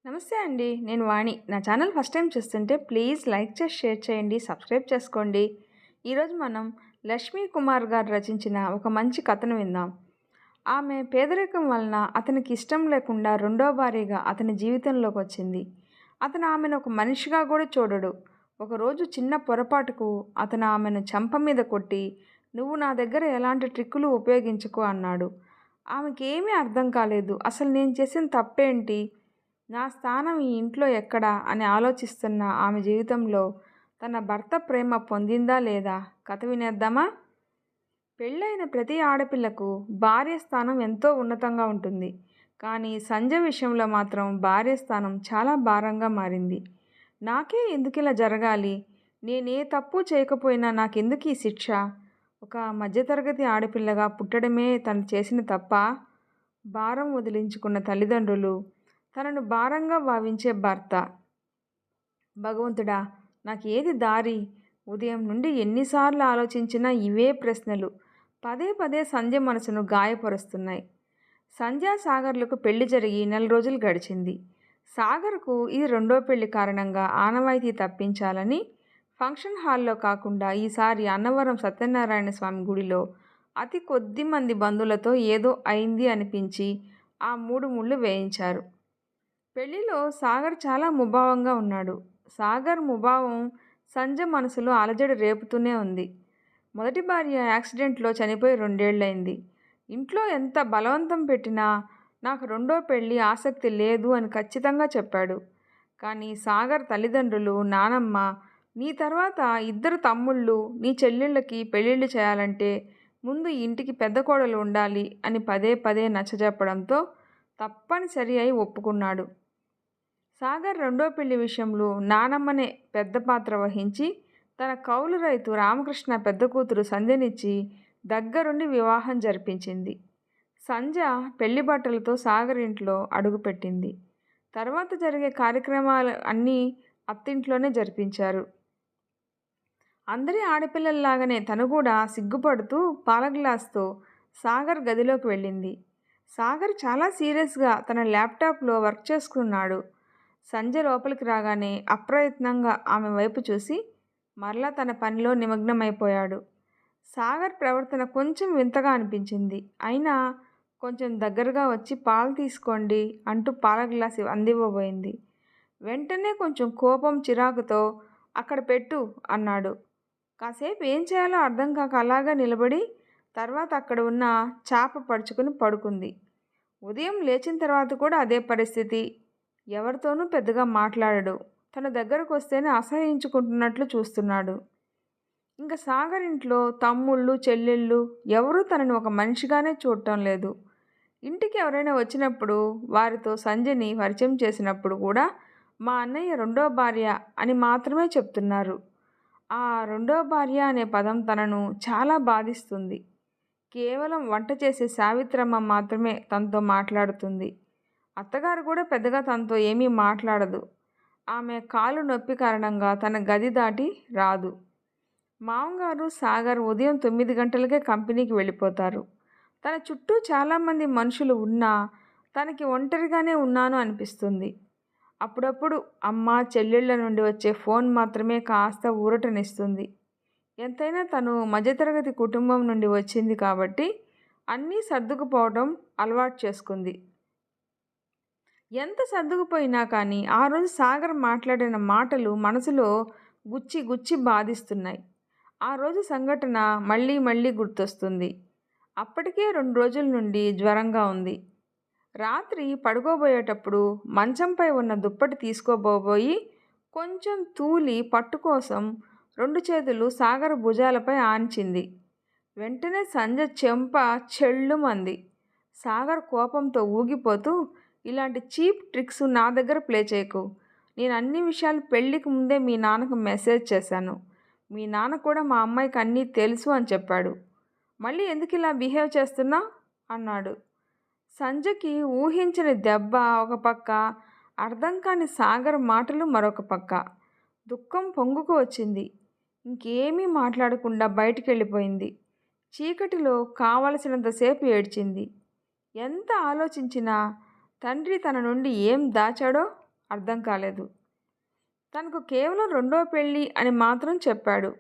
నమస్తే అండి. నేను వాణి. నా ఛానల్ ఫస్ట్ టైం చూస్తుంటే ప్లీజ్ లైక్ చేసి, షేర్ చేయండి, సబ్స్క్రైబ్ చేసుకోండి. ఈరోజు మనం లక్ష్మీ కుమార్ గారు రచించిన ఒక మంచి కథను విందాం. ఆమె పేదరికం వలన అతనికి ఇష్టం లేకుండా రెండో భార్యగా అతని జీవితంలోకి వచ్చింది. అతను ఆమెను ఒక మనిషిగా కూడా చూడడు. ఒకరోజు చిన్న పొరపాటుకు అతను ఆమెను చెంప మీద కొట్టి, "నువ్వు నా దగ్గర ఎలాంటి ట్రిక్కులు ఉపయోగించకు" అన్నాడు. ఆమెకేమీ అర్థం కాలేదు. అసలు నేను చేసిన తప్పేంటి? నా స్థానం ఈ ఇంట్లో ఎక్కడా అని ఆలోచిస్తున్న ఆమె జీవితంలో తన భర్త ప్రేమ పొందిందా లేదా? కథ వినేద్దామా? పెళ్ళైన ప్రతి ఆడపిల్లకు భార్య స్థానం ఎంతో ఉన్నతంగా ఉంటుంది. కానీ సంజయ్ విషయంలో మాత్రం భార్య స్థానం చాలా భారంగా మారింది. నాకే ఎందుకిలా జరగాలి? నేనే తప్పు చేయకపోయినా నాకెందుకు ఈ శిక్ష? ఒక మధ్యతరగతి ఆడపిల్లగా పుట్టడమే తను చేసిన తప్పా? భారం వదిలించుకున్న తల్లిదండ్రులు, తనను భారంగా భావించే భర్త. భగవంతుడా, నాకు ఏది దారి? ఉదయం నుండి ఎన్నిసార్లు ఆలోచించినా ఇవే ప్రశ్నలు పదే పదే సంధ్య మనసును గాయపరుస్తున్నాయి. సంధ్య సాగర్లకు పెళ్లి జరిగి నెల రోజులు గడిచింది. సాగర్కు ఇది రెండో పెళ్లి కారణంగా ఆనవాయితీ తప్పించాలని ఫంక్షన్ హాల్లో కాకుండా ఈసారి అన్నవరం సత్యనారాయణ స్వామి గుడిలో అతి కొద్ది మంది బంధువులతో ఏదో అయింది అనిపించి ఆ 3 ముళ్ళు వేయించారు. పెళ్లిలో సాగర్ చాలా ముభావంగా ఉన్నాడు. సాగర్ ముభావం సంజయ్ మనసులో అలజడి రేపుతూనే ఉంది. మొదటి భార్య యాక్సిడెంట్లో చనిపోయి 2 ఏళ్లయింది. ఇంట్లో ఎంత బలవంతం పెట్టినా నాకు రెండో పెళ్లి ఆసక్తి లేదు అని ఖచ్చితంగా చెప్పాడు. కానీ సాగర్ తల్లిదండ్రులు, నానమ్మ, నీ తర్వాత 2 తమ్ముళ్ళు, నీ చెల్లెళ్ళకి పెళ్ళిళ్ళు చేయాలంటే ముందు ఈ ఇంటికి పెద్ద కోడలు ఉండాలి అని పదే పదే నచ్చజెప్పడంతో తప్పనిసరి అయి ఒప్పుకున్నాడు. సాగర్ రెండో పెళ్లి విషయంలో నానమ్మనే పెద్ద పాత్ర వహించి తన కౌలు రైతు రామకృష్ణ పెద్ద కూతురు సంధ్యనిచ్చి దగ్గరుండి వివాహం జరిపించింది. సంధ్య పెళ్లి బట్టలతో సాగర్ ఇంట్లో అడుగుపెట్టింది. తర్వాత జరిగే కార్యక్రమాలు అన్నీ అత్తింట్లోనే జరిపించారు. అందరి ఆడపిల్లల్లాగానే తను కూడా సిగ్గుపడుతూ పాల గ్లాస్తో సాగర్ గదిలోకి వెళ్ళింది. సాగర్ చాలా సీరియస్గా తన ల్యాప్టాప్లో వర్క్ చేసుకున్నాడు. సంజయ్ లోపలికి రాగానే అప్రయత్నంగా ఆమె వైపు చూసి మరలా తన పనిలో నిమగ్నమైపోయాడు. సాగర్ ప్రవర్తన కొంచెం వింతగా అనిపించింది. అయినా కొంచెం దగ్గరగా వచ్చి పాలు తీసుకోండి అంటూ పాల గ్లాసు అందివ్వబోయింది. వెంటనే కొంచెం కోపం, చిరాకుతో అక్కడ పెట్టు అన్నాడు. కాసేపు ఏం చేయాలో అర్థం కాక అలాగా నిలబడి తర్వాత అక్కడ ఉన్న చాప పడుచుకుని పడుకుంది. ఉదయం లేచిన తర్వాత కూడా అదే పరిస్థితి. ఎవరితోనూ పెద్దగా మాట్లాడడు. తన దగ్గరకు వస్తేనే అసహ్యించుకుంటున్నట్లు చూస్తున్నాడు. ఇంకా సాగర్ ఇంట్లో తమ్ముళ్ళు, చెల్లెళ్ళు ఎవరూ తనని ఒక మనిషిగానే చూడటం లేదు. ఇంటికి ఎవరైనా వచ్చినప్పుడు వారితో సంజయ్ని పరిచయం చేసినప్పుడు కూడా మా అన్నయ్య రెండో భార్య అని మాత్రమే చెప్తున్నారు. ఆ రెండో భార్య అనే పదం తనను చాలా బాధిస్తుంది. కేవలం వంట చేసే సావిత్రమ్మ మాత్రమే తనతో మాట్లాడుతుంది. అత్తగారు కూడా పెద్దగా తనతో ఏమీ మాట్లాడదు. ఆమె కాలు నొప్పి కారణంగా తన గది దాటి రాదు. మామగారు సాగర్ ఉదయం 9 గంటలకే కంపెనీకి వెళ్ళిపోతారు. తన చుట్టూ చాలామంది మనుషులు ఉన్నా తనకి ఒంటరిగానే ఉన్నాను అనిపిస్తుంది. అప్పుడప్పుడు అమ్మ, చెల్లెళ్ళ నుండి వచ్చే ఫోన్ మాత్రమే కాస్త ఊరటనిస్తుంది. ఎంతైనా తను మధ్యతరగతి కుటుంబం నుండి వచ్చింది కాబట్టి అన్నీ సర్దుకుపోవడం అలవాటు చేసుకుంది. ఎంత సర్దుకుపోయినా కానీ ఆ రోజు సాగర్ మాట్లాడిన మాటలు మనసులో గుచ్చి గుచ్చి బాధిస్తున్నాయి. ఆ రోజు సంఘటన మళ్ళీ మళ్ళీ గుర్తొస్తుంది. అప్పటికే 2 రోజుల నుండి జ్వరంగా ఉంది. రాత్రి పడుకోబోయేటప్పుడు మంచంపై ఉన్న దుప్పటి తీసుకోబోయి కొంచెం తూలి పట్టు కోసం 2 చేతులు సాగర్ భుజాలపై ఆనించింది. వెంటనే సంజయ్ చెంప చెళ్ళుమంది. సాగర్ కోపంతో ఊగిపోతూ, ఇలాంటి చీప్ ట్రిక్స్ నా దగ్గర ప్లే చేయకు. నేను అన్ని విషయాలు పెళ్ళికి ముందే మీ నాన్నకు మెసేజ్ చేశాను. మీ నాన్న కూడా మా అమ్మాయికి అన్నీ తెలుసు అని చెప్పాడు. మళ్ళీ ఎందుకు ఇలా బిహేవ్ చేస్తున్నా అన్నాడు. సంజయ్కి ఊహించని దెబ్బ ఒక పక్క, అర్థం కాని సాగర్ మాటలు మరొక పక్క. దుఃఖం పొంగుకు వచ్చింది. ఇంకేమీ మాట్లాడకుండా బయటికి వెళ్ళిపోయింది. చీకటిలో కావలసినంతసేపు ఏడ్చింది. ఎంత ఆలోచించినా తండ్రి తన నుండి ఏం దాచాడో అర్థం కాలేదు. తనకు కేవలం రెండో పెళ్ళి అని మాత్రం చెప్పాడు.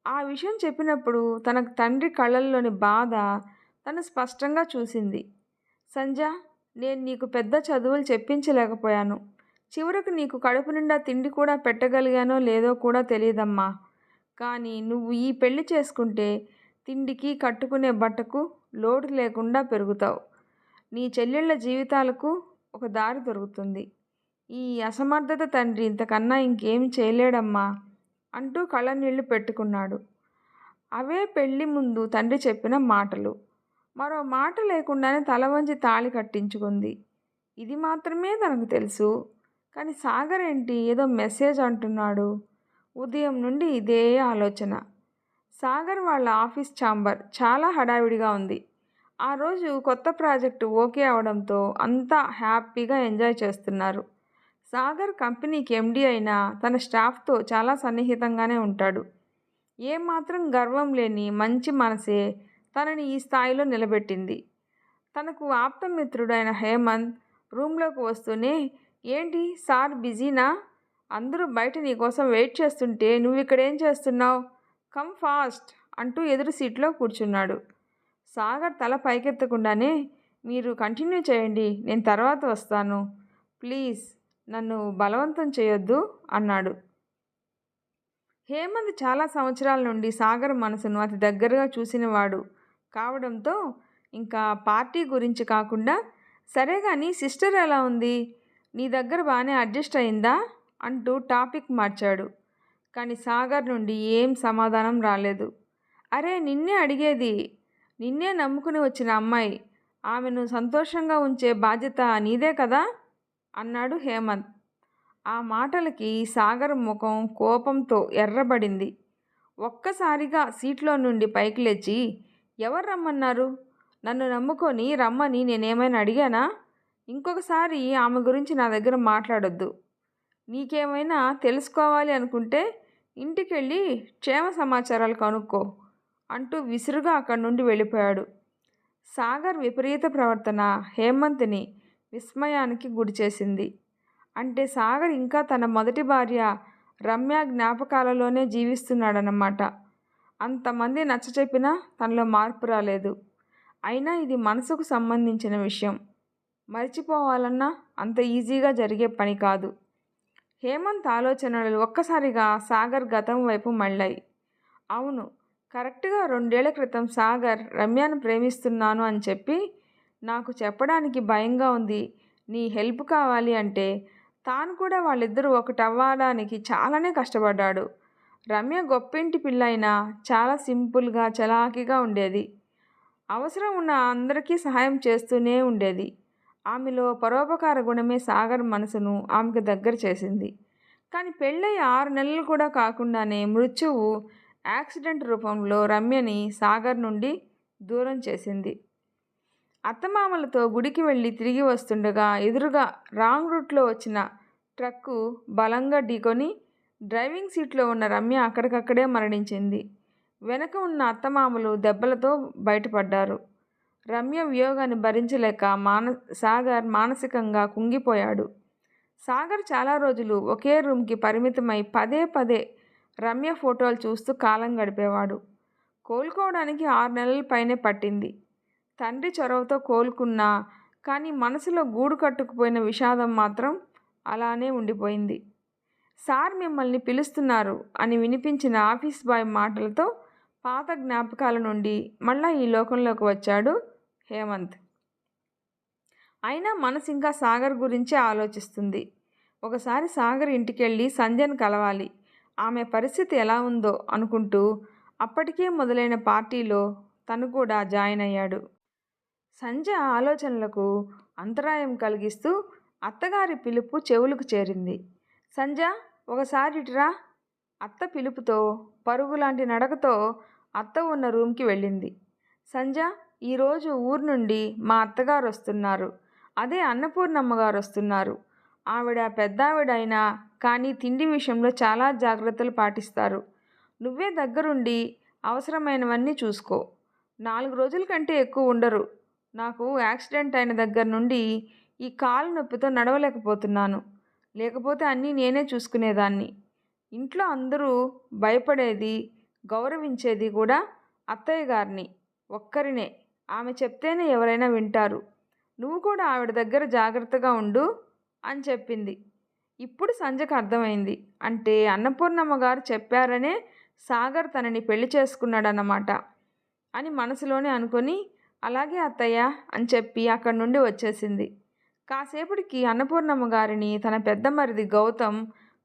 ఆ విషయం చెప్పినప్పుడు తన తండ్రి కళ్ళల్లోని బాధ తను స్పష్టంగా చూసింది. సంజ, నేను నీకు పెద్ద చదువులు చెప్పించలేకపోయాను. చివరకు నీకు కడుపు నిండా తిండి కూడా పెట్టగలిగానో లేదో కూడా తెలియదమ్మా. కానీ నువ్వు ఈ పెళ్లి చేసుకుంటే తిండికి కట్టుకునే బట్టకు లోటు లేకుండా పెరుగుతావు. నీ చెల్లెళ్ళ జీవితాలకు ఒక దారి దొరుకుతుంది. ఈ అసమర్థత తండ్రి ఇంతకన్నా ఇంకేం చేయలేడమ్మా అంటూ కళ్ళనీళ్లు పెట్టుకున్నాడు. అవే పెళ్లి ముందు తండ్రి చెప్పిన మాటలు. మరో మాట లేకుండానే తల వంచి తాళి కట్టించుకుంది. ఇది మాత్రమే తనకు తెలుసు. కానీ సాగర్ ఏంటి ఏదో మెసేజ్ అంటున్నాడు. ఉదయం నుండి ఇదే ఆలోచన. సాగర్ వాళ్ళ ఆఫీస్ ఛాంబర్ చాలా హడావిడిగా ఉంది. ఆ రోజు కొత్త ప్రాజెక్టు ఓకే అవడంతో అంతా హ్యాపీగా ఎంజాయ్ చేస్తున్నారు. సాగర్ కంపెనీకి ఎండి అయినా తన స్టాఫ్తో చాలా సన్నిహితంగానే ఉంటాడు. ఏమాత్రం గర్వం లేని మంచి మనసే తనని ఈ స్థాయిలో నిలబెట్టింది. తనకు ఆప్తమిత్రుడైన హేమంత్ రూమ్లోకి వస్తూనే, ఏంటి సార్ బిజీనా? అందరూ బయట నీకోసం వెయిట్ చేస్తుంటే నువ్వు ఇక్కడేం చేస్తున్నావు? కమ్ ఫాస్ట్ అంటూ ఎదురు సీట్లో కూర్చున్నాడు. సాగర్ తల పైకెత్తకుండానే, మీరు కంటిన్యూ చేయండి, నేను తర్వాత వస్తాను. ప్లీజ్ నన్ను బలవంతం చేయొద్దు అన్నాడు. హేమంత్ చాలా సంవత్సరాల నుండి సాగర్ మనసును అతి దగ్గరగా చూసినవాడు కావడంతో ఇంకా పార్టీ గురించి కాకుండా, సరే కానీ సిస్టర్ ఎలా ఉంది? నీ దగ్గర బాగానే అడ్జస్ట్ అయిందా అంటూ టాపిక్ మార్చాడు. కానీ సాగర్ నుండి ఏం సమాధానం రాలేదు. అరే నిన్నే అడిగేది, నిన్నే నమ్ముకుని వచ్చిన అమ్మాయి, ఆమెను సంతోషంగా ఉంచే బాధ్యత నీదే కదా అన్నాడు హేమంత్. ఆ మాటలకి సాగర్ ముఖం కోపంతో ఎర్రబడింది. ఒక్కసారిగా సీట్లో నుండి పైకి లేచి, ఎవరు రమ్మన్నారు? నన్ను నమ్ముకొని రమ్మని నేనేమైనా అడిగానా? ఇంకొకసారి ఆమె గురించి నా దగ్గర మాట్లాడొద్దు. నీకేమైనా తెలుసుకోవాలి అనుకుంటే ఇంటికెళ్ళి క్షేమ సమాచారాలు కనుక్కో అంటూ విసురుగా అక్కడి నుండి వెళ్ళిపోయాడు. సాగర్ విపరీత ప్రవర్తన హేమంత్ని విస్మయానికి గురిచేసింది. అంటే సాగర్ ఇంకా తన మొదటి భార్య రమ్య జ్ఞాపకాలలోనే జీవిస్తున్నాడన్నమాట. అంతమంది నచ్చచెప్పినా తనలో మార్పు రాలేదు. అయినా ఇది మనసుకు సంబంధించిన విషయం. మర్చిపోవాలన్నా అంత ఈజీగా జరిగే పని కాదు. హేమంత్ ఆలోచనలు ఒక్కసారిగా సాగర్ గతం వైపు మళ్ళాయి. అవును, కరెక్ట్గా 2 ఏళ్ల క్రితం సాగర్ రమ్యను ప్రేమిస్తున్నాను అని చెప్పి నాకు చెప్పడానికి భయంగా ఉంది, నీ హెల్ప్ కావాలి అంటే తాను కూడా వాళ్ళిద్దరూ ఒకటవ్వడానికి చాలానే కష్టపడ్డాడు. రమ్య గొప్పింటి పిల్ల అయినా చాలా సింపుల్గా చలాకీగా ఉండేది. అవసరం ఉన్న అందరికీ సహాయం చేస్తూనే ఉండేది. ఆమెలో పరోపకార గుణమే సాగర్ మనసును ఆమెకు దగ్గర చేసింది. కానీ పెళ్ళయి 6 నెలలు కూడా కాకుండానే మృత్యువు యాక్సిడెంట్ రూపంలో రమ్యని సాగర్ నుండి దూరం చేసింది. అత్తమామలతో గుడికి వెళ్ళి తిరిగి వస్తుండగా ఎదురుగా రాంగ్ రూట్లో వచ్చిన ట్రక్కు బలంగా ఢీకొని డ్రైవింగ్ సీట్లో ఉన్న రమ్య అక్కడికక్కడే మరణించింది. వెనక ఉన్న అత్తమామలు దెబ్బలతో బయటపడ్డారు. రమ్య వియోగాన్ని భరించలేక సాగర్ మానసికంగా కుంగిపోయాడు. సాగర్ చాలా రోజులు ఒకే రూమ్కి పరిమితమై పదే పదే రమ్య ఫోటోలు చూస్తూ కాలం గడిపేవాడు. కోలుకోవడానికి 6 నెలల పైనే పట్టింది. తండ్రి చొరవతో కోలుకున్నా కానీ మనసులో గూడు కట్టుకుపోయిన విషాదం మాత్రం అలానే ఉండిపోయింది. సార్ మిమ్మల్ని పిలుస్తున్నారు అని వినిపించిన ఆఫీస్ బాయ్ మాటలతో పాత జ్ఞాపకాల నుండి మళ్ళా ఈ లోకంలోకి వచ్చాడు హేమంత్. అయినా మనసు ఇంకా సాగర్ గురించే ఆలోచిస్తుంది. ఒకసారి సాగర్ ఇంటికెళ్ళి సంధ్యను కలవాలి, ఆమె పరిస్థితి ఎలా ఉందో అనుకుంటూ అప్పటికే మొదలైన పార్టీలో తను కూడా జాయిన్ అయ్యాడు. సంధ్య ఆలోచనలకు అంతరాయం కలిగిస్తూ అత్తగారి పిలుపు చెవులకు చేరింది. సంధ్య, ఒకసారి ఇటురా. అత్త పిలుపుతో పరుగులాంటి నడకతో అత్త ఉన్న రూమ్కి వెళ్ళింది. సంధ్య, ఈరోజు ఊరు నుండి మా అత్తగారు వస్తున్నారు, అదే అన్నపూర్ణమ్మ గారు వస్తున్నారు. ఆవిడ పెద్దావిడైనా కానీ తిండి విషయంలో చాలా జాగ్రత్తలు పాటిస్తారు. నువ్వే దగ్గరుండి అవసరమైనవన్నీ చూసుకో. 4 రోజుల కంటే ఎక్కువ ఉండరు. నాకు యాక్సిడెంట్ అయిన దగ్గర నుండి ఈ కాలు నొప్పితో నడవలేకపోతున్నాను. లేకపోతే అన్నీ నేనే చూసుకునేదాన్ని. ఇంట్లో అందరూ భయపడేది, గౌరవించేది కూడా అత్తయ్య గారిని ఒక్కరినే. ఆమె చెప్తేనే ఎవరైనా వింటారు. నువ్వు కూడా ఆవిడ దగ్గర జాగ్రత్తగా ఉండు అని చెప్పింది. ఇప్పుడు సంజయ్కి అర్థమైంది. అంటే అన్నపూర్ణమ్మ గారు చెప్పారనే సాగర్ తనని పెళ్లి చేసుకున్నాడన్నమాట అని మనసులోనే అనుకొని, అలాగే అత్తయ్య అని చెప్పి అక్కడి నుండి వచ్చేసింది. కాసేపటికి అన్నపూర్ణమ్మ గారిని తన పెద్ద మరిది గౌతమ్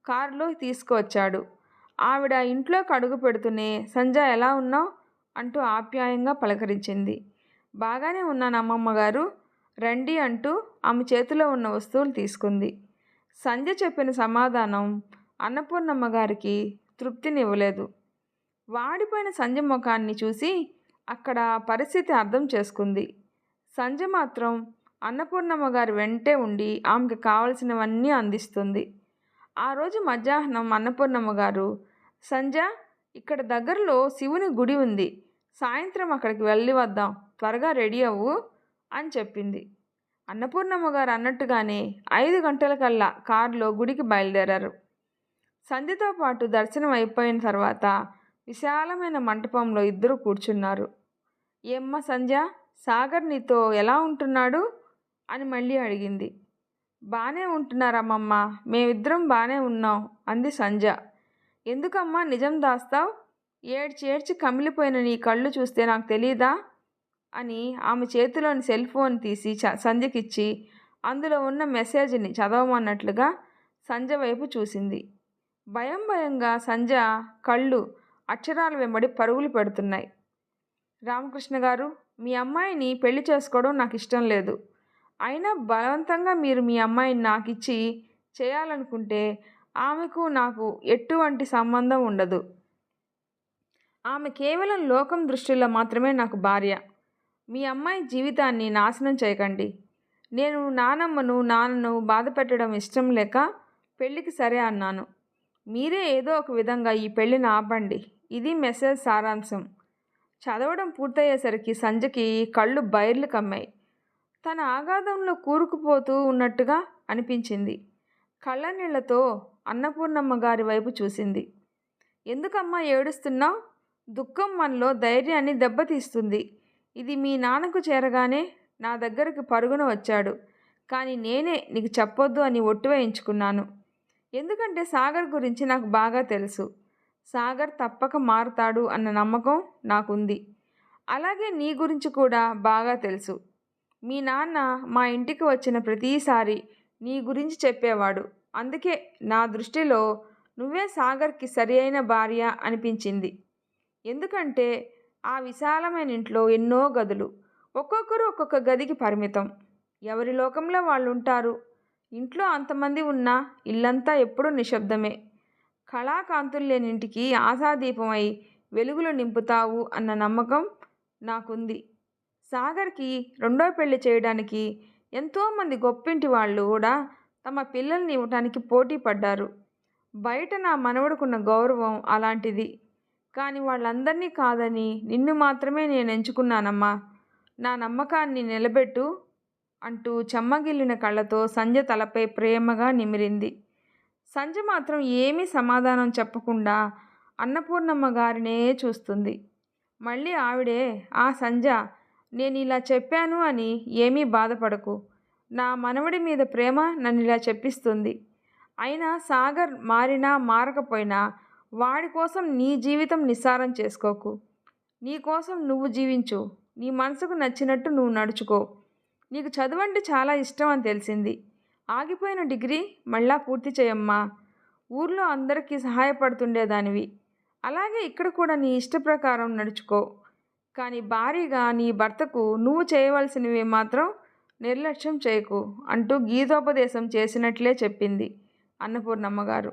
కారులో తీసుకువచ్చాడు. ఆవిడ ఇంట్లోకి అడుగు పెడుతూనే సంజయ్ ఎలా ఉన్నావు అంటూ ఆప్యాయంగా పలకరించింది. బాగానే ఉన్నాను అమ్మమ్మ గారు, రండి అంటూ ఆమె చేతిలో ఉన్న వస్తువులు తీసుకుంది. సంజయ్ చెప్పిన సమాధానం అన్నపూర్ణమ్మ గారికి తృప్తినివ్వలేదు. వాడిపోయిన సంజయ్ ముఖాన్ని చూసి అక్కడ పరిస్థితి అర్థం చేసుకుంది. సంజయ్ మాత్రం అన్నపూర్ణమ్మ గారి వెంటే ఉండి ఆమెకు కావలసినవన్నీ అందిస్తుంది. ఆ రోజు మధ్యాహ్నం అన్నపూర్ణమ్మ గారు, సంజయ్, ఇక్కడ దగ్గరలో శివుని గుడి ఉంది, సాయంత్రం అక్కడికి వెళ్ళి వద్దాం, త్వరగా రెడీ అవ్వు అని చెప్పింది. అన్నపూర్ణమ్మ గారు అన్నట్టుగానే 5 గంటలకల్లా కారులో గుడికి బయలుదేరారు. సంధ్యతో పాటు దర్శనం అయిపోయిన తర్వాత విశాలమైన మంటపంలో ఇద్దరు కూర్చున్నారు. ఏమ్మా సంధ్య, సాగర్ నీతో ఎలా ఉంటున్నాడు అని మళ్ళీ అడిగింది. బాగానే ఉంటున్నారమ్మమ్మ, మేమిద్దరం బాగానే ఉన్నాం అంది సంధ్య. ఎందుకమ్మా నిజం దాస్తావు? ఏడ్చి ఏడ్చి కమిలిపోయిన నీ కళ్ళు చూస్తే నాకు తెలీదా అని ఆమె చేతిలోని సెల్ ఫోన్ తీసి సంధ్యకిచ్చి అందులో ఉన్న మెసేజ్ని చదవమన్నట్లుగా సంధ్య వైపు చూసింది. భయం భయంగా సంధ్య కళ్ళు అక్షరాల వెంబడి పరుగులు పెడుతున్నాయి. రామకృష్ణ గారు, మీ అమ్మాయిని పెళ్లి చేసుకోవడం నాకు ఇష్టం లేదు. అయినా బలవంతంగా మీరు మీ అమ్మాయిని నాకు ఇచ్చి చేయాలనుకుంటే ఆమెకు నాకు ఎటువంటి సంబంధం ఉండదు. ఆమె కేవలం లోకం దృష్టిలో మాత్రమే నాకు భార్య. మీ అమ్మాయి జీవితాన్ని నాశనం చేయకండి. నేను నాన్నను బాధ పెట్టడం ఇష్టం లేక పెళ్ళికి సరే అన్నాను. మీరే ఏదో ఒక విధంగా ఈ పెళ్ళిని ఆపండి. ఇది మెసేజ్ సారాంశం. చదవడం పూర్తయ్యేసరికి సంజయ్కి కళ్ళు బైర్లు కమ్మాయి. తన ఆగాధంలో కూరుకుపోతూ ఉన్నట్టుగా అనిపించింది. కళ్ళనీళ్లతో అన్నపూర్ణమ్మ గారి వైపు చూసింది. ఎందుకమ్మా ఏడుస్తున్నావు? దుఃఖం మనలో ధైర్యాన్ని దెబ్బతీస్తుంది. ఇది మీ నాన్నకు చేరగానే నా దగ్గరకు పరుగున వచ్చాడు. కానీ నేనే నీకు చెప్పొద్దు అని ఒట్టు వేయించుకున్నాను. ఎందుకంటే సాగర్ గురించి నాకు బాగా తెలుసు. సాగర్ తప్పక మారుతాడు అన్న నమ్మకం నాకుంది. అలాగే నీ గురించి కూడా బాగా తెలుసు. మీ నాన్న మా ఇంటికి వచ్చిన ప్రతిసారి నీ గురించి చెప్పేవాడు. అందుకే నా దృష్టిలో నువ్వే సాగర్కి సరి అయిన భార్య అనిపించింది. ఎందుకంటే ఆ విశాలమైన ఇంట్లో ఎన్నో గదులు, ఒక్కొక్కరు ఒక్కొక్క గదికి పరిమితం. ఎవరి లోకంలో వాళ్ళు ఉంటారు. ఇంట్లో అంతమంది ఉన్నా ఇల్లంతా ఎప్పుడూ నిశ్శబ్దమే. కళాకాంతులు లేని ఇంటికి ఆశాదీపమై వెలుగులు నింపుతావు అన్న నమ్మకం నాకుంది. సాగర్కి రెండో పెళ్లి చేయడానికి ఎంతోమంది గొప్పింటి వాళ్ళు కూడా తమ పిల్లల్ని ఇవ్వటానికి పోటీ పడ్డారు. బయట నా మనవడుకున్న గౌరవం అలాంటిది. కానీ వాళ్ళందరినీ కాదని నిన్ను మాత్రమే నేను ఎంచుకున్నానమ్మా. నా నమ్మకాన్ని నిలబెట్టు అంటూ చెమ్మగిల్లిన కళ్ళతో సంధ్య తలపై ప్రేమగా నిమిరింది. సంధ్య మాత్రం ఏమీ సమాధానం చెప్పకుండా అన్నపూర్ణమ్మ గారినే చూస్తుంది. మళ్ళీ ఆవిడే, ఆ సంధ్య, నేను ఇలా చెప్పాను అని ఏమీ బాధపడకు. నా మనవడి మీద ప్రేమ నన్ను ఇలా చెప్పిస్తుంది. అయినా సాగర్ మారినా మారకపోయినా వాడి కోసం నీ జీవితం నిస్సారం చేసుకోకు. నీ కోసం నువ్వు జీవించు. నీ మనసుకు నచ్చినట్టు నువ్వు నడుచుకో. నీకు చదువంటే చాలా ఇష్టం అని తెలిసింది. ఆగిపోయిన డిగ్రీ మళ్ళా పూర్తి చేయమ్మా. ఊర్లో అందరికీ సహాయపడుతుండేదానివి. అలాగే ఇక్కడ కూడా నీ ఇష్ట ప్రకారం నడుచుకో. కానీ భారీగా నీ భర్తకు నువ్వు చేయవలసినవి మాత్రం నిర్లక్ష్యం చేయకు అంటూ గీతోపదేశం చేసినట్లే చెప్పింది అన్నపూర్ణమ్మ గారు.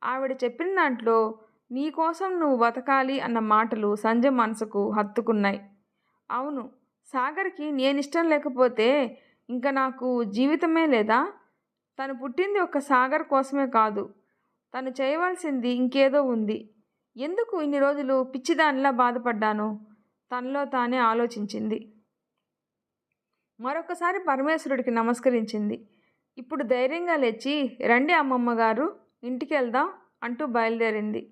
ఆవిడ చెప్పిన దాంట్లో నీ కోసం నువ్వు బతకాలి అన్న మాటలు సంజయ్ మనసుకు హత్తుకున్నాయి. అవును, సాగర్కి నేనిష్టం లేకపోతే ఇంకా నాకు జీవితమే లేదా? తను పుట్టింది ఒక్క సాగర్ కోసమే కాదు. తను చేయవలసింది ఇంకేదో ఉంది. ఎందుకు ఇన్ని రోజులు పిచ్చిదానిలా బాధపడ్డాను? తనలో తానే ఆలోచించింది. మరొకసారి పరమేశ్వరుడికి నమస్కరించింది. ఇప్పుడు ధైర్యంగా లేచి, రండి అమ్మమ్మ గారు, ఇంటికి వెళ్దాం అంటూ బయలుదేరింది.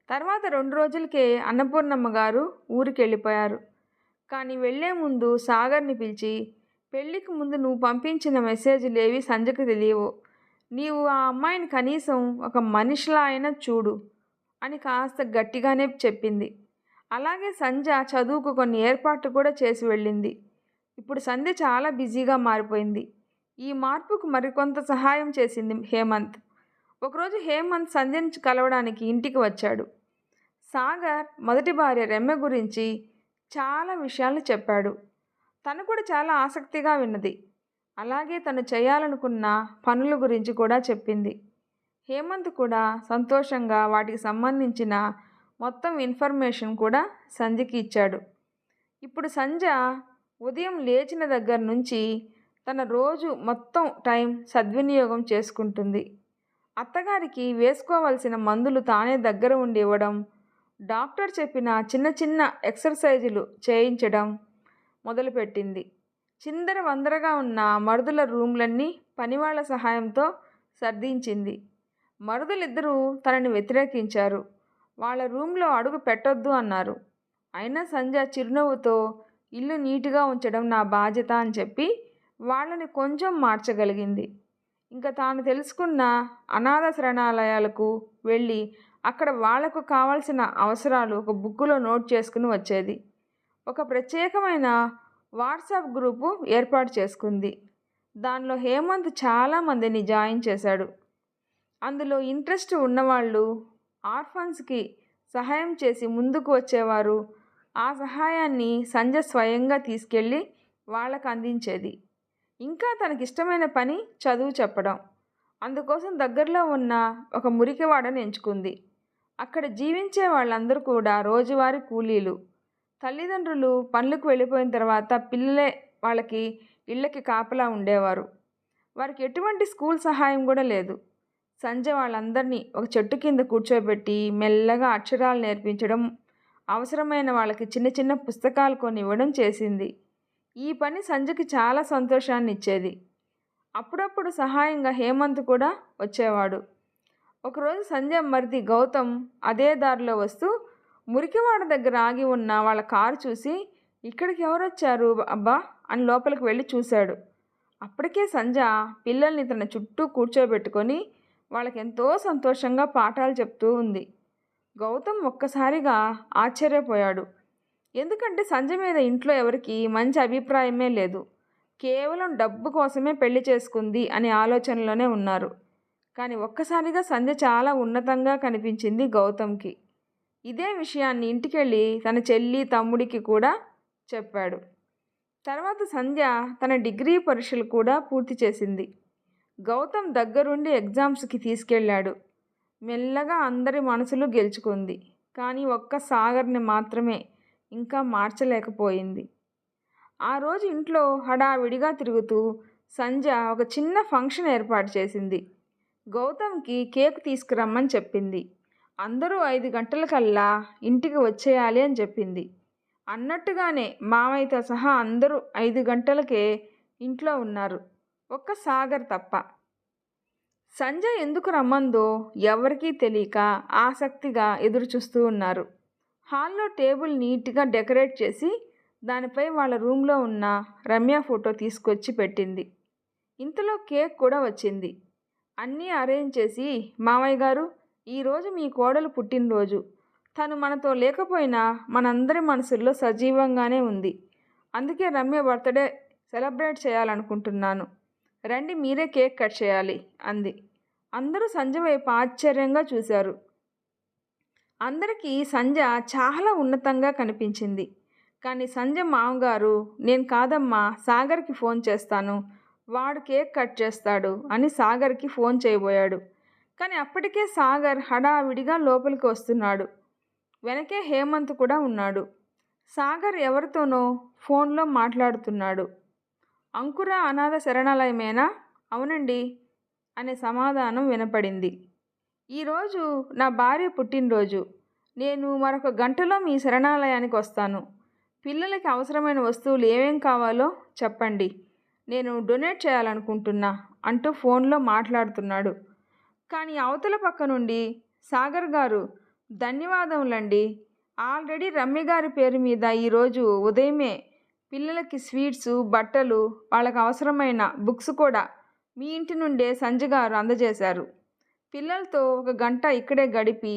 తర్వాత 2 రోజులకే అన్నపూర్ణమ్మ గారు ఊరికి వెళ్ళిపోయారు. కానీ వెళ్లే ముందు సాగర్ని పిలిచి, పెళ్ళికి ముందు నువ్వు పంపించిన మెసేజ్లేవి సంజయ్కి తెలియవు. నీవు ఆ అమ్మాయిని కనీసం ఒక మనిషిలా అయినా చూడు అని కాస్త గట్టిగానే చెప్పింది. అలాగే సంధ్య చదువుకు కొన్ని ఏర్పాట్లు కూడా చేసి వెళ్ళింది. ఇప్పుడు సంధ్య చాలా బిజీగా మారిపోయింది. ఈ మార్పుకు మరికొంత సహాయం చేసింది హేమంత్. ఒకరోజు హేమంత్ సంధ్యని కలవడానికి ఇంటికి వచ్చాడు. సాగర్ మొదటి భార్య రమ్య గురించి చాలా విషయాలు చెప్పాడు. తను కూడా చాలా ఆసక్తిగా విన్నది. అలాగే తను చేయాలనుకున్న పనుల గురించి కూడా చెప్పింది. హేమంత్ కూడా సంతోషంగా వాటికి సంబంధించిన మొత్తం ఇన్ఫర్మేషన్ కూడా సంధ్యకి ఇచ్చాడు. ఇప్పుడు సంధ్య ఉదయం లేచిన దగ్గర నుంచి తన రోజు మొత్తం టైం సద్వినియోగం చేసుకుంటుంది. అత్తగారికి వేసుకోవలసిన మందులు తానే దగ్గర ఉండి ఇవ్వడం, డాక్టర్ చెప్పిన చిన్న చిన్న ఎక్సర్సైజులు చేయించడం మొదలుపెట్టింది. చిందర వందరగా ఉన్న మరుదుల రూమ్లన్నీ పనివాళ్ల సహాయంతో సర్దించింది. మరుదులిద్దరూ తనని వ్యతిరేకించారు. వాళ్ళ రూమ్లో అడుగు పెట్టొద్దు అన్నారు. అయినా సంధ్య చిరునవ్వుతో ఇల్లు నీట్గా ఉంచడం నా బాధ్యత అని చెప్పి వాళ్ళని కొంచెం మార్చగలిగింది. ఇంకా తాను తెలుసుకున్న అనాథ శరణాలయాలకు వెళ్ళి అక్కడ వాళ్లకు కావాల్సిన అవసరాలు ఒక బుక్కులో నోట్ చేసుకుని వచ్చేది. ఒక ప్రత్యేకమైన వాట్సాప్ గ్రూపు ఏర్పాటు చేసుకుంది. దానిలో హేమంత్ చాలామందిని జాయిన్ చేశాడు. అందులో ఇంట్రెస్ట్ ఉన్నవాళ్ళు ఆర్ఫన్స్కి సహాయం చేసి ముందుకు వచ్చేవారు. ఆ సహాయాన్ని సంధ్య స్వయంగా తీసుకెళ్ళి వాళ్ళకు అందించేది. ఇంకా తనకిష్టమైన పని చదువు చెప్పడం. అందుకోసం దగ్గరలో ఉన్న ఒక మురికివాడని ఎంచుకుంది. అక్కడ జీవించే వాళ్ళందరూ కూడా రోజువారీ కూలీలు. తల్లిదండ్రులు పనులకు వెళ్ళిపోయిన తర్వాత పిల్లలే వాళ్ళకి ఇళ్ళకి కాపలా ఉండేవారు. వారికి ఎటువంటి స్కూల్ సహాయం కూడా లేదు. సంధ్య వాళ్ళందరినీ ఒక చెట్టు కింద కూర్చోబెట్టి మెల్లగా అక్షరాలు నేర్పించడం, అవసరమైన వాళ్ళకి చిన్న చిన్న పుస్తకాలు కొని ఇవ్వడం చేసింది. ఈ పని సంధ్యకి చాలా సంతోషాన్ని ఇచ్చేది. అప్పుడప్పుడు సహాయంగా హేమంత్ కూడా వచ్చేవాడు. ఒకరోజు సంధ్య మరిది గౌతమ్ అదే దారిలో వస్తూ మురికివాడ దగ్గర ఆగి ఉన్న వాళ్ళ కారు చూసి, ఇక్కడికి ఎవరొచ్చారు అబ్బా అని లోపలికి వెళ్ళి చూశాడు. అప్పటికే సంధ్య పిల్లల్ని తన చుట్టూ కూర్చోబెట్టుకొని వాళ్ళకి ఎంతో సంతోషంగా పాఠాలు చెప్తూ ఉంది. గౌతమ్ ఒక్కసారిగా ఆశ్చర్యపోయాడు. ఎందుకంటే సంధ్య మీద ఇంట్లో ఎవరికి మంచి అభిప్రాయమే లేదు. కేవలం డబ్బు కోసమే పెళ్లి చేసుకుంది అనే ఆలోచనలోనే ఉన్నారు. కానీ ఒక్కసారిగా సంధ్య చాలా ఉన్నతంగా కనిపించింది గౌతమ్కి. ఇదే విషయాన్ని ఇంటికెళ్ళి తన చెల్లి తమ్ముడికి కూడా చెప్పాడు. తర్వాత సంధ్య తన డిగ్రీ పరీక్షలు కూడా పూర్తి చేసింది. గౌతమ్ దగ్గరుండి ఎగ్జామ్స్కి తీసుకెళ్ళాడు. మెల్లగా అందరి మనసులు గెలుచుకుంది. కానీ ఒక్క సాగర్ని మాత్రమే ఇంకా మార్చలేకపోయింది. ఆ రోజు ఇంట్లో హడావిడిగా తిరుగుతూ సంధ్య ఒక చిన్న ఫంక్షన్ ఏర్పాటు చేసింది. గౌతమ్కి కేక్ తీసుకురమ్మని చెప్పింది. అందరూ 5 గంటలకల్లా ఇంటికి వచ్చేయాలి అని చెప్పింది. అన్నట్టుగానే మామయ్యతో సహా అందరూ 5 గంటలకే ఇంట్లో ఉన్నారు, ఒక్క సాగర్ తప్ప. సంధ్య ఎందుకు రమ్మందో ఎవరికీ తెలియక ఆసక్తిగా ఎదురుచూస్తూ ఉన్నారు. హాల్లో టేబుల్ నీట్గా డెకరేట్ చేసి దానిపై వాళ్ళ రూమ్లో ఉన్న రమ్య ఫోటో తీసుకొచ్చి పెట్టింది. ఇంతలో కేక్ కూడా వచ్చింది. అన్నీ అరేంజ్ చేసి, మామయ్య గారు, ఈరోజు మీ కోడలు పుట్టినరోజు. తను మనతో లేకపోయినా మనందరి మనసుల్లో సజీవంగానే ఉంది. అందుకే రమ్య బర్త్డే సెలబ్రేట్ చేయాలనుకుంటున్నాను. రండి, మీరే కేక్ కట్ చేయాలి అంది. అందరూ సంధ్య వైపు ఆశ్చర్యంగా చూశారు. అందరికీ సంధ్య చాలా ఉన్నతంగా కనిపించింది. కానీ సంధ్య మామగారు, నేను కాదమ్మా, సాగర్కి ఫోన్ చేస్తాను, వాడు కేక్ కట్ చేస్తాడు అని సాగర్కి ఫోన్ చేయబోయాడు. కానీ అప్పటికే సాగర్ హడావిడిగా లోపలికి వస్తున్నాడు. వెనకే హేమంత్ కూడా ఉన్నాడు. సాగర్ ఎవరితోనో ఫోన్లో మాట్లాడుతున్నాడు. అంకుర అనాథ శరణాలయమేనా? అవునండి అనే సమాధానం వినపడింది. ఈరోజు నా భార్య పుట్టినరోజు. నేను మరొక గంటలో మీ శరణాలయానికి వస్తాను. పిల్లలకి అవసరమైన వస్తువులు ఏమేం కావాలో చెప్పండి. నేను డొనేట్ చేయాలనుకుంటున్నా అంటూ ఫోన్లో మాట్లాడుతున్నాడు. కానీ అవతల పక్క నుండి సాగర్ గారు, ధన్యవాదములండి. ఆల్రెడీ రమ్య గారి పేరు మీద ఈరోజు ఉదయమే పిల్లలకి స్వీట్సు, బట్టలు, వాళ్ళకి అవసరమైన బుక్స్ కూడా మీ ఇంటి నుండే సంజయ్ గారు అందజేశారు. పిల్లలతో ఒక గంట ఇక్కడే గడిపి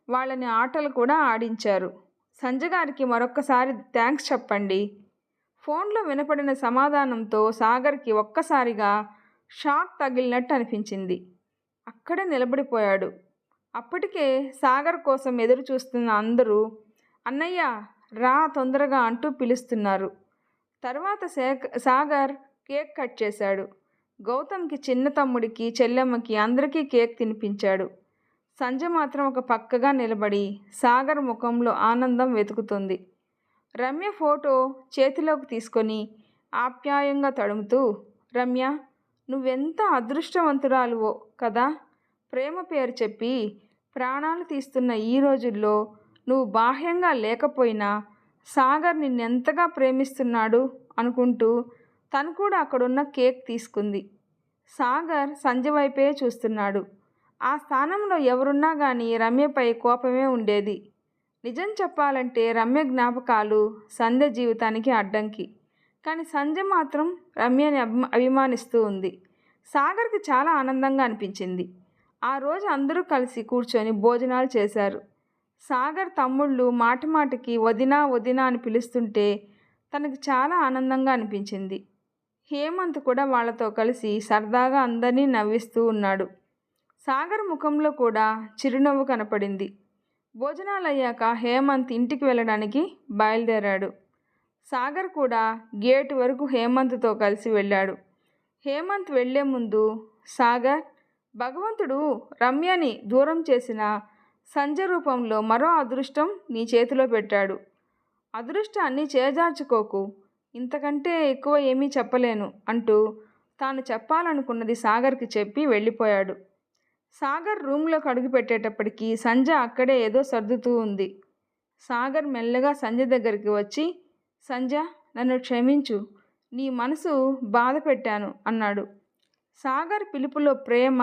వాళ్ళని ఆటలు కూడా ఆడించారు. సంజయ్ గారికి మరొక్కసారి థ్యాంక్స్ చెప్పండి. ఫోన్లో వినపడిన సమాధానంతో సాగర్కి ఒక్కసారిగా షాక్ తగిలినట్టు అనిపించింది. అక్కడే నిలబడిపోయాడు. అప్పటికే సాగర్ కోసం ఎదురు చూస్తున్న అందరూ అన్నయ్య రా తొందరగా అంటూ పిలుస్తున్నారు. తర్వాత సాగర్ కేక్ కట్ చేశాడు. గౌతమ్కి, చిన్న తమ్ముడికి, చెల్లెమ్మకి అందరికీ కేక్ తినిపించాడు. సంజయ్ మాత్రం ఒక పక్కగా నిలబడి సాగర్ ముఖంలో ఆనందం వెతుకుతుంది. రమ్య ఫోటో చేతిలోకి తీసుకొని ఆప్యాయంగా తడుముతూ, రమ్య, నువ్వెంత అదృష్టవంతురాలువో కదా. ప్రేమ పేరు చెప్పి ప్రాణాలు తీస్తున్న ఈ రోజుల్లో నువ్వు బాహ్యంగా లేకపోయినా సాగర్ నిన్నెంతగా ప్రేమిస్తున్నాడు అనుకుంటూ తను కూడా అక్కడున్న కేక్ తీసుకుంది. సాగర్ సంజయ్ వైపే చూస్తున్నాడు. ఆ స్థానంలో ఎవరున్నా కానీ రమ్యపై కోపమే ఉండేది. నిజం చెప్పాలంటే రమ్య జ్ఞాపకాలు సంధ్య జీవితానికి అడ్డంకి. కానీ సంజయ్ మాత్రం రమ్యని అభిమానిస్తూ ఉంది. సాగర్కి చాలా ఆనందంగా అనిపించింది. ఆ రోజు అందరూ కలిసి కూర్చొని భోజనాలు చేశారు. సాగర్ తమ్ముళ్ళు మాటి మాటికి వదినా వదినా అని పిలుస్తుంటే తనకి చాలా ఆనందంగా అనిపించింది. హేమంత్ కూడా వాళ్ళతో కలిసి సరదాగా అందరినీ నవ్విస్తూ ఉన్నాడు. సాగర్ ముఖంలో కూడా చిరునవ్వు కనపడింది. భోజనాలయ్యాక హేమంత్ ఇంటికి వెళ్ళడానికి బయలుదేరాడు. సాగర్ కూడా గేటు వరకు హేమంత్తో కలిసి వెళ్ళాడు. హేమంత్ వెళ్లే ముందు సాగర్, భగవంతుడు రమ్యని దూరం చేసిన సంజయ్ రూపంలో మరో అదృష్టం నీ చేతిలో పెట్టాడు. అదృష్టాన్ని చేజార్చుకోకు, ఇంతకంటే ఎక్కువ ఏమీ చెప్పలేను అంటూ తాను చెప్పాలనుకున్నది సాగర్కి చెప్పి వెళ్ళిపోయాడు. సాగర్ రూమ్లోకి అడుగు పెట్టేటప్పటికీ సంజయ్ అక్కడే ఏదో సర్దుతూ ఉంది. సాగర్ మెల్లగా సంజయ్ దగ్గరికి వచ్చి, సంజయ్, నన్ను క్షమించు, నీ మనసు బాధ పెట్టాను అన్నాడు. సాగర్ పిలుపులో ప్రేమ,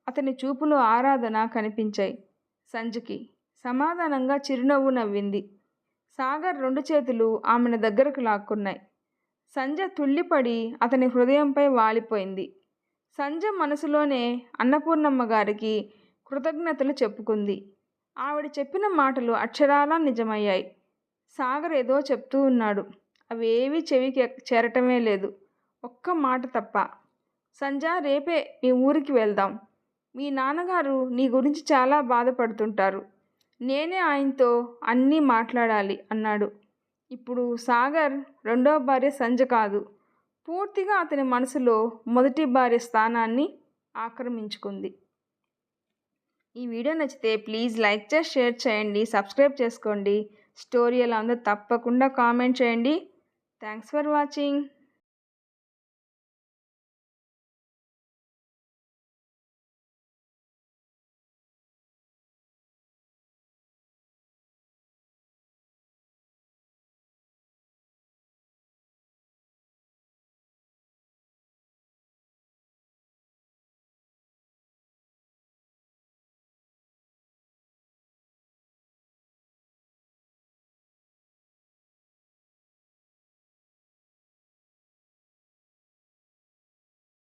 అతని చూపులో ఆరాధన కనిపించాయి. సంజయ్కి సమాధానంగా చిరునవ్వు నవ్వింది. సాగర్ 2 చేతులు ఆమెను దగ్గరకు లాక్కున్నాయి. సంజయ్ తుళ్ళిపడి అతని హృదయంపై వాలిపోయింది. సంజయ్ మనసులోనే అన్నపూర్ణమ్మ గారికి కృతజ్ఞతలు చెప్పుకుంది. ఆవిడ చెప్పిన మాటలు అక్షరాలా నిజమయ్యాయి. సాగర్ ఏదో చెప్తూ ఉన్నాడు. అవేవీ చెవికి చేరటమే లేదు. ఒక్క మాట తప్ప. సంజయ్, రేపే మీ ఊరికి వెళ్దాం. మీ నాన్నగారు నీ గురించి చాలా బాధపడుతుంటారు. నేనే ఆయనతో అన్నీ మాట్లాడాలి అన్నాడు. ఇప్పుడు సాగర్ రెండవ భార్య సంజయ్ కాదు, పూర్తిగా అతని మనసులో మొదటి భార్య స్థానాన్ని ఆక్రమించుకుంది. ఈ వీడియో నచ్చితే ప్లీజ్ లైక్ చేసి షేర్ చేయండి, సబ్స్క్రైబ్ చేసుకోండి. స్టోరీ ఎలా ఉందో తప్పకుండా కామెంట్ చేయండి. Thanks for watching.